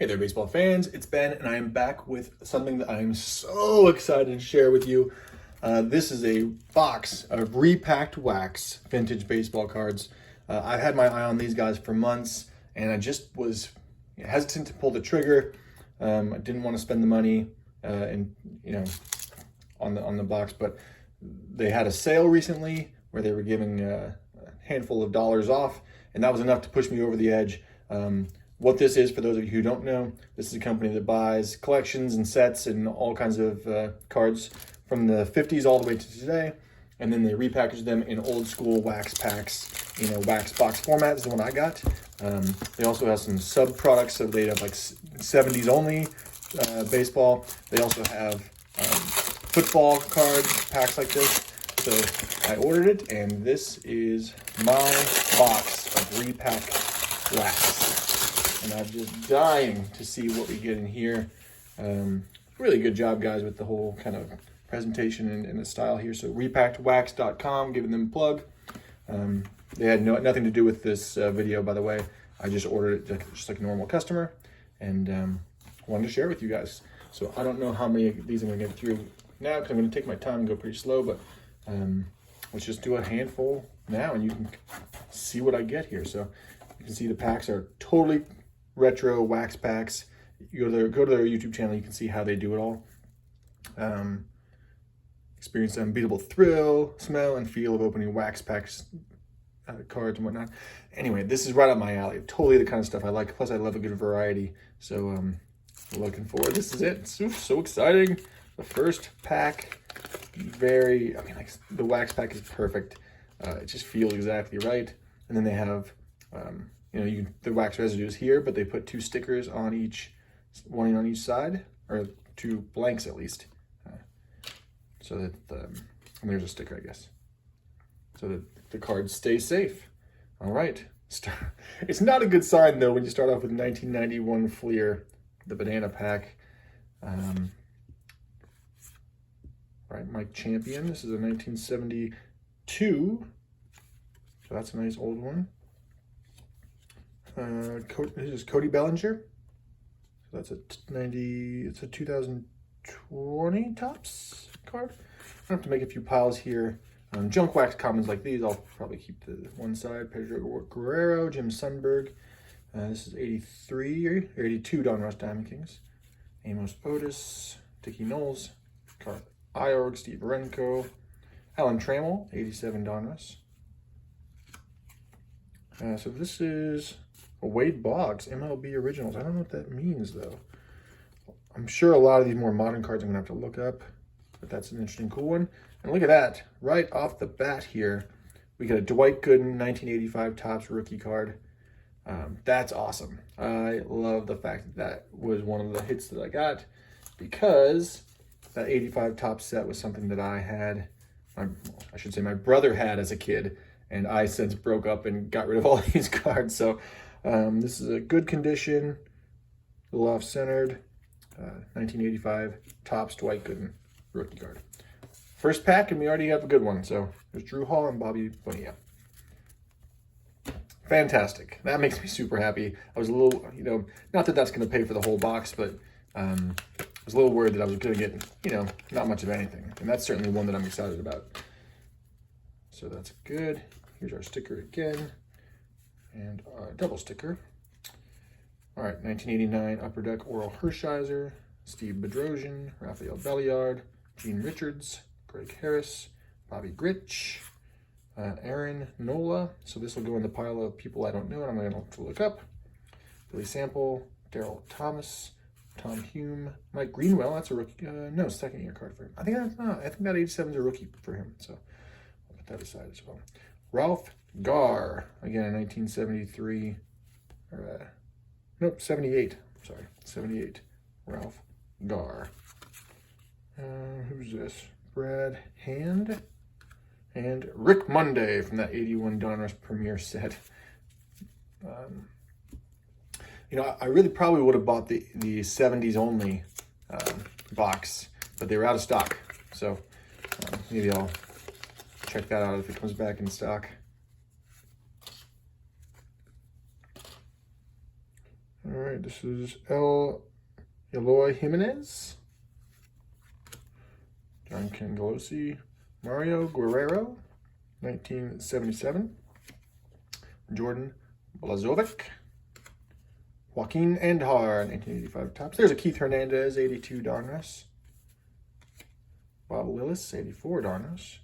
Hey there, baseball fans. It's Ben, and I am back with something that I'm so excited to share with you. This is a box of repacked wax vintage baseball cards. I've had my eye on these guys for months, and I just was hesitant to pull the trigger. I didn't want to spend the money, on the box, but they had a sale recently where they were giving a handful of dollars off, and that was enough to push me over the edge. What this is, for those of you who don't know, this is a company that buys collections and sets and all kinds of cards from the 50s all the way to today, and then they repackage them in old school wax packs. Wax box format is the one I got. They also have some sub products, so they have like 70s only baseball. They also have football cards, packs like this. So I ordered it, and this is my box of repacked wax. And I'm just dying to see what we get in here. Really good job, guys, with the whole kind of presentation and the style here. So repackedwax.com, giving them a plug. They had nothing to do with this video, by the way. I just ordered it just like a normal customer, and wanted to share with you guys. So I don't know how many of these I'm going to get through now, because I'm going to take my time and go pretty slow, but let's just do a handful now, and you can see what I get here. So you can see the packs are totally retro wax packs. You go to their YouTube channel, you can see how they do it all. Experience the unbeatable thrill, smell, and feel of opening wax packs, cards and whatnot. Anyway, this is right up my alley. Totally the kind of stuff I like. Plus, I love a good variety. So, looking forward. This is it. It's so exciting. The first pack, the wax pack is perfect. It just feels exactly right. And then they have, the wax residues here, but they put two stickers on one on each side, or two blanks at least, so that and there's a sticker, I guess, so that the cards stay safe. All right, it's not a good sign though when you start off with 1991 Fleer, the banana pack. Right, Mike Champion. This is a 1972, so that's a nice old one. This is Cody Bellinger. So that's it's a 2020 Topps card. I have to make a few piles here. Junk wax commons like these, I'll probably keep to one side. Pedro Guerrero, Jim Sundberg. This is 83 or 82 Donruss Diamond Kings. Amos Otis, Dickie Knowles, Carl Iorg, Steve Renko, Alan Trammell, 87 Donruss. So this is a Wade Boggs, MLB Originals. I don't know what that means, though. I'm sure a lot of these more modern cards I'm going to have to look up, but that's an interesting, cool one. And look at that. Right off the bat here, we got a Dwight Gooden 1985 Topps rookie card. That's awesome. I love the fact that that was one of the hits that I got, because that 85 Topps set was something that I had, I should say my brother had as a kid, and I since broke up and got rid of all these cards. So this is a good condition, a little off-centered, 1985 Topps Dwight Gooden rookie card. First pack, and we already have a good one. So there's Drew Hall and Bobby Bonilla. Fantastic. That makes me super happy. I was a little, not that that's going to pay for the whole box, but I was a little worried that I was going to get, not much of anything. And that's certainly one that I'm excited about. So that's good. Here's our sticker again, and our double sticker. All right, 1989 Upper Deck Oral Hershiser, Steve Bedrosian, Rafael Belliard, Gene Richards, Greg Harris, Bobby Grich, Aaron Nola. So this will go in the pile of people I don't know, and I'm going to have to look up. Billy Sample, Daryl Thomas, Tom Hume, Mike Greenwell. That's a rookie. No, second year card for him. I think that 87 is a rookie for him. So I'll put that aside as well. Ralph Garr, again, 1973, or nope, 78. Sorry, 78. Ralph Garr. Who's this? Brad Hand and Rick Monday from that 81 Donruss Premier set. I really probably would have bought the 70s only box, but they were out of stock. So maybe I'll check that out if it comes back in stock. All right, this is Eloy Jimenez, John Cangelosi, Mario Guerrero, 1977, Jordan Blazovic, Joaquin Andhar, 1985 tops. There's a Keith Hernandez, 82 Donruss. Bob Lillis, 84 Donruss.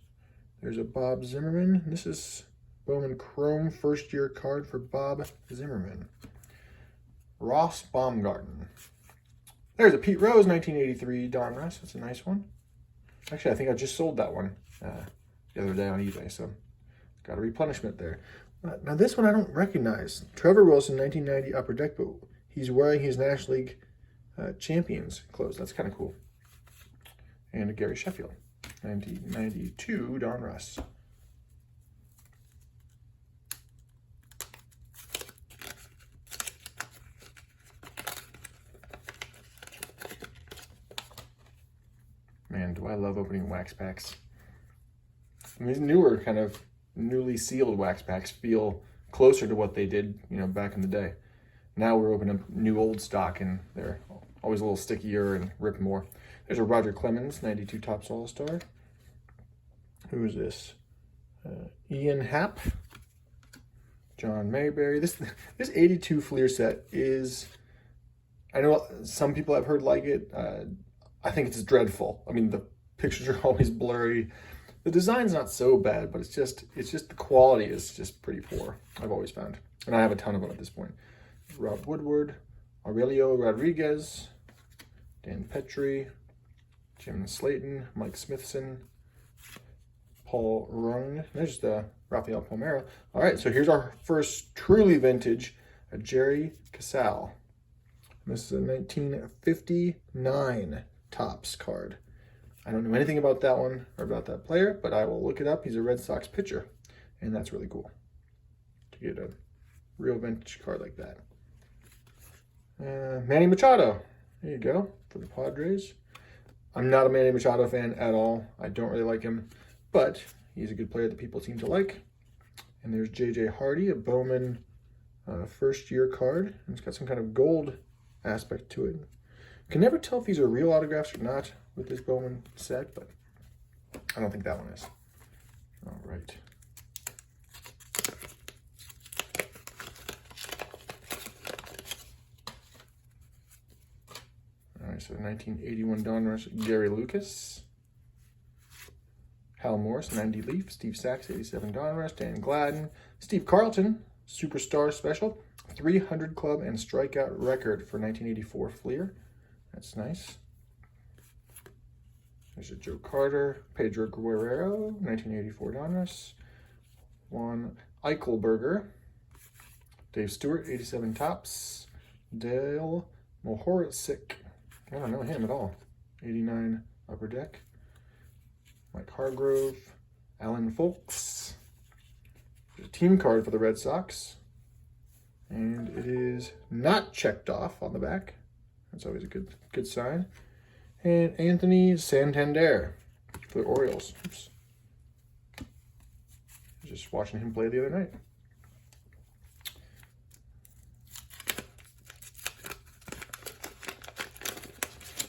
There's a Bob Zimmerman. This is Bowman Chrome first year card for Bob Zimmerman. Ross Baumgarten. There's a Pete Rose, 1983 Donruss. That's a nice one. Actually, I think I just sold that one the other day on eBay, so got a replenishment there. Now this one I don't recognize. Trevor Wilson, 1990 Upper Deck, but he's wearing his National League Champions clothes. That's kind of cool. And a Gary Sheffield, 1992 Donruss. Man, do I love opening wax packs. And these newer, kind of newly sealed wax packs feel closer to what they did, you know, back in the day. Now we're opening up new old stock, and they're always a little stickier and rip more. There's a Roger Clemens, 92 Topps All-Star. Who is this? Ian Happ. John Mayberry. This 82 Fleer set is, I know some people I've heard like it. I think it's dreadful. I mean, the pictures are always blurry. The design's not so bad, but it's just the quality is just pretty poor, I've always found. And I have a ton of them at this point. Rob Woodward, Aurelio Rodriguez, Dan Petrie, Jim Slayton, Mike Smithson, Paul Rung. There's the Rafael Palmeiro. All right, so here's our first truly vintage, a Jerry Casale. This is a 1959 Topps card. I don't know anything about that one or about that player, but I will look it up. He's a Red Sox pitcher, and that's really cool to get a real vintage card like that. Manny Machado, there you go, for the Padres. I'm not a Manny Machado fan at all. I don't really like him, but he's a good player that people seem to like. And there's J.J. Hardy, a Bowman first year card. And it's got some kind of gold aspect to it. Can never tell if these are real autographs or not with this Bowman set, but I don't think that one is. All right. All right, so 1981 Donruss, Gary Lucas. Hal Morris, 90 Leaf. Steve Sachs, 87 Donruss. Dan Gladden. Steve Carlton, Superstar Special. 300 club and strikeout record for 1984 Fleer. That's nice. There's a Joe Carter, Pedro Guerrero, 1984 Donruss. Juan Eichelberger, Dave Stewart, 87 Topps. Dale Mohorczyk, I don't know him at all, 89 Upper Deck. Mike Hargrove, Alan Folks. There's a team card for the Red Sox. And it is not checked off on the back. That's always a good sign. And Anthony Santander for the Orioles. Oops. Just watching him play the other night.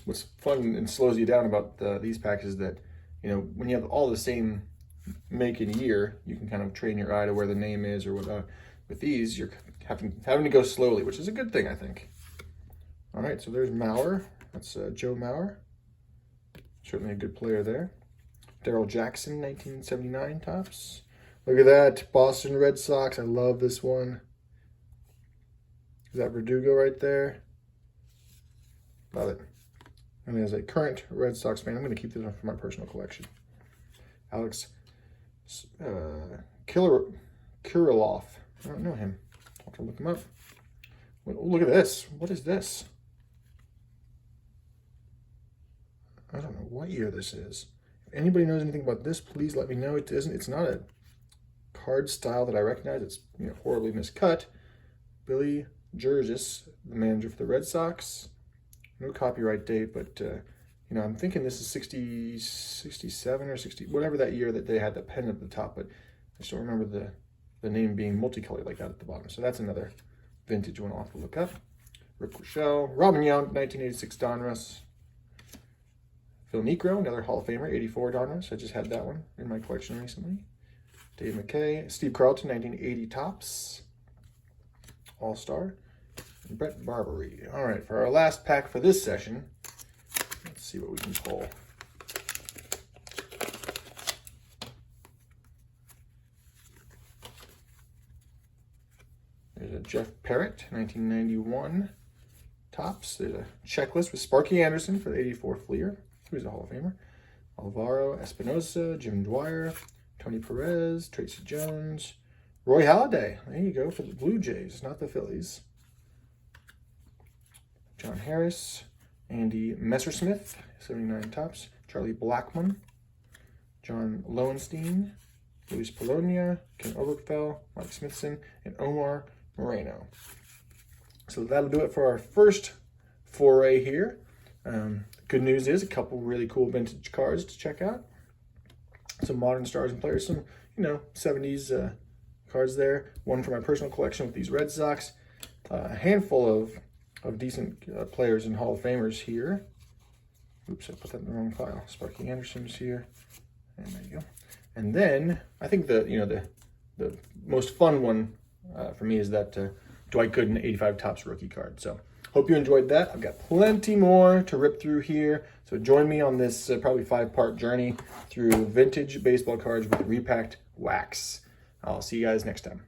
What's fun and slows you down about these packs is that, you know, when you have all the same make and year, you can kind of train your eye to where the name is or whatnot. With these, you're having to go slowly, which is a good thing, I think. All right, so there's Mauer. That's Joe Mauer. Certainly a good player there. Darrell Jackson, 1979 Topps. Look at that, Boston Red Sox. I love this one. Is that Verdugo right there? Love it. And as a current Red Sox fan, I'm going to keep this one for my personal collection. Alex Kirilloff. I don't know him. I'll have to look him up. Oh, look at this. What is this? I don't know what year this is. If anybody knows anything about this, please let me know. It's not a card style that I recognize. It's, you know, horribly miscut. Billy Jerges, the manager for the Red Sox. No copyright date, but you know, I'm thinking this is 60, 67 or 60, whatever that year that they had the pen at the top, but I just don't remember the name being multicolored like that at the bottom. So that's another vintage one I'll have to look up. Rick Rochelle, Robin Yount, 1986 Donruss. Phil Niekro, another Hall of Famer, 84 Donruss. I just had that one in my collection recently. Dave McKay, Steve Carlton, 1980 Topps. All-Star. And Brett Barbary. All right, for our last pack for this session, let's see what we can pull. There's a Jeff Parrott, 1991 Topps. There's a checklist with Sparky Anderson for the 84 Fleer, who's a Hall of Famer. Alvaro Espinosa, Jim Dwyer, Tony Perez, Tracy Jones, Roy Halladay. There you go for the Blue Jays, not the Phillies. John Harris, Andy Messersmith, 79 Topps. Charlie Blackmon, John Lowenstein, Luis Polonia, Ken Oberkfell, Mike Smithson, and Omar Moreno. So that'll do it for our first foray here. Good news is a couple really cool vintage cards to check out. Some modern stars and players, some 70s cards there. One for my personal collection with these Red Sox. A handful of decent players and Hall of Famers here. Oops, I put that in the wrong file. Sparky Anderson's here, and there you go. And then I think the most fun one for me is that Dwight Gooden 85 Topps rookie card. So hope you enjoyed that. I've got plenty more to rip through here. So join me on this probably 5-part journey through vintage baseball cards with repacked wax. I'll see you guys next time.